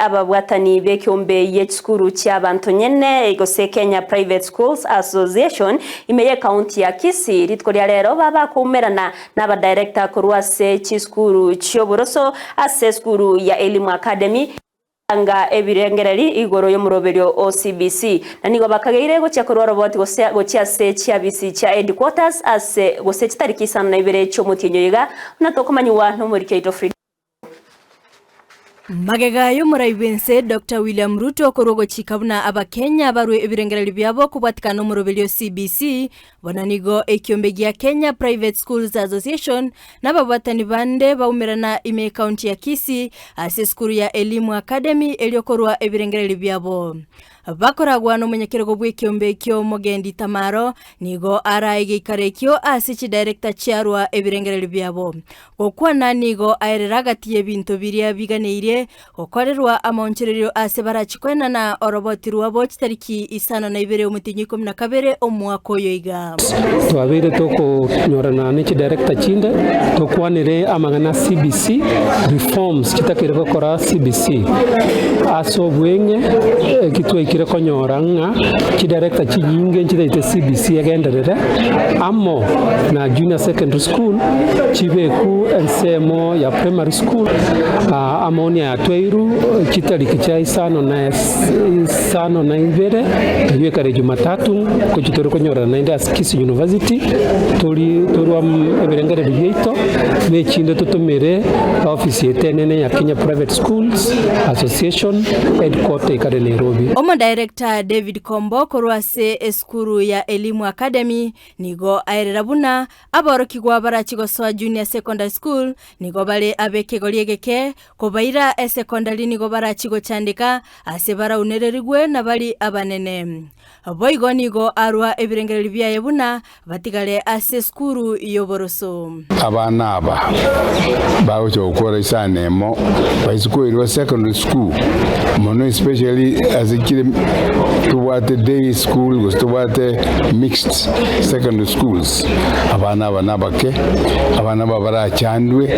ababwatani bekiombe y'ekikuru ky'abantu nyene Gusii Kenya Private Schools Association imeye county ya Kisii ritko lya lero baba kumerana n'aba director kurwase cy'skuru cy'oboroso ase skuru ya Elimu Academy anga ebirengereri igoro yo muroberyo CBC nanigo bakageire go cyakorwa robot go cyase cyabisi cya headquarters ase go se tariki 22 cyo mutinyoyiga natokomanywa no muri Keito Free Magega yo muraibense Dr. William Ruto korogo chikabuna abakenya barwe ebirengereri byabo kubatikana muroberyo CBC bonanigo ekyombegi Kenya Private Schools Association n'ababatani bande baumerana ime county ya Kisii ase skuru ya Elimu Academy eliokorwa ebirengereri byabo bakoragwa no munyekero bw'ekyombekyo Mogendi Tamaro nigo araige karekyo asichi director cyarwa ebirengereri byabo gokwana nigo aereragati y'ebintu biriya biganeire okorerwa amoncherero ase barachikwena na oroboti rwabo tariki 22 umutinyi 12 omwaka yoiga twabere toko nyorana n'iki director chinde tokwanire amagana CBC reforms kitakire gukora CBC aso bwenye kitwe kireko nyoranga ki director chinyinge nchite CBC yagenderere amo na junior secondary school chibeku ensemo ya primary school amoni ya tweiru chitariki cha isano na ibere yekare Jumatatu ko chitoro konyorana naenda Kisii University torwa eberengere byito mechinde tutumire office yetenene ya Kenya Private Schools Association headquarter ikare Nairobi. Omo director David Kombo korwase eskuru ya Elimu Academy nigo aererabuna aborokigwa barachigoswa junior secondary school nigo bale abekegoliegeke kobaira secondary nigo barachigo chandika ase bara unererigwe na bali abanene boigo nigo arwa ebirengereri byaye buna batigale ase skuru yoboroso abana aba bawo cyokora isanemo bayisuko secondary school mono especially as a kid toward the day school goes toward the mixed secondary schools abana nabake abana babara cyandwe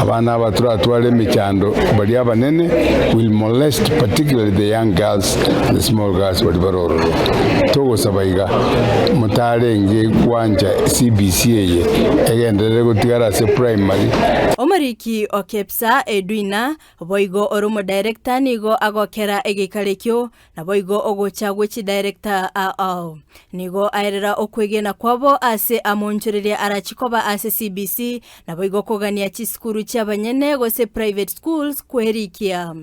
abana batwale micyando bali abanene will molest particularly the young girls and the small girls what baroro togo sabaiga mutarenge kwanja CBC ye egendere gutigara se primary Omariki Okepsa Edwina boigo oromo director nigo agokera egikalekyo na boigo ogochagwe chi director nigo aerera okwegena kwabo ase amonchereria arachikoba ase CBC na boigo kogania chiskuru cy'abanyene gose private schools kwerikia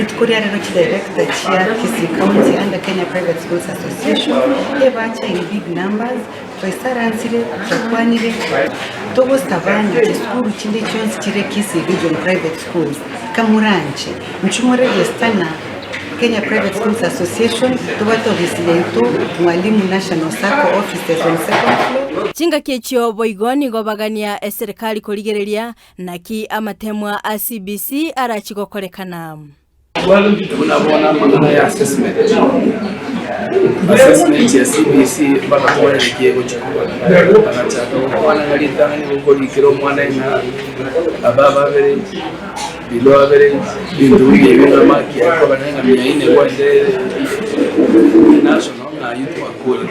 itukuri rero chi director chia Kisii County and Kenya Private Schools Association ebacha in big numbers twaisaransire twakwanire togo savanye chiskuru chinde chonse chire Kisii Region Private Schools kamuranche mchumore gestana Kenya Private Schools Association tubato residento mwalimu National Sacco offices on second floor chinga kechyo boigoni gobagania serikali koligereria naki amatemwa CBC arachigokorekana tunabona magana ya assessment ya CBC mpaka kwa kiego chikubwa anataka kuona galita ni ukolikiro mwana ina ababa vile below average binduye bina maki kwa bananga 400 wande national na yuko akula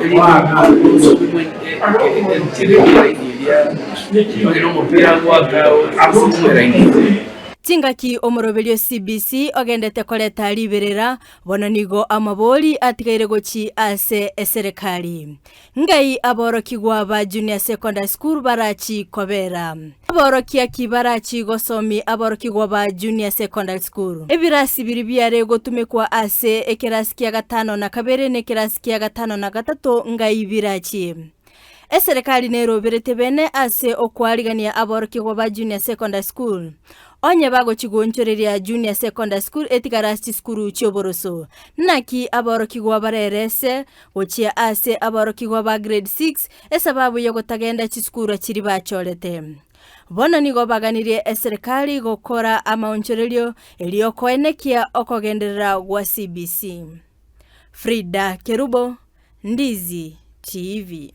elimu so kumwende ntirekera ilia no mupira gwakao asimera ingi Tingaki omorobelyo CBC ogendete koleta liberera bonanigo amaboli atigaire gochi ase serikali ngai aborokigwa ba junior secondary school barachi kobera aborokia kibarachi gosomi aborokigwa ba junior secondary school ebirasi biri byare gotumekwa ase ekerasi kya gatano na kabere ne kerasi kya gatano na gatato ngai birachi serikali neroberete bene ase okwarigania aborokigwa ba junior secondary school onye bago chigonchoreria junior secondary school etigarasti skuru cyoboroso naki aborokigwa barerese gochia ase aborokigwa ba grade 6 esababu yo gotagenda chiskuru kiri bachorete bona nigo baganirie serikali gokora amaonchorerio eliokoenekia okogenderera gwa CBC Frida Kerubo Ndizi TV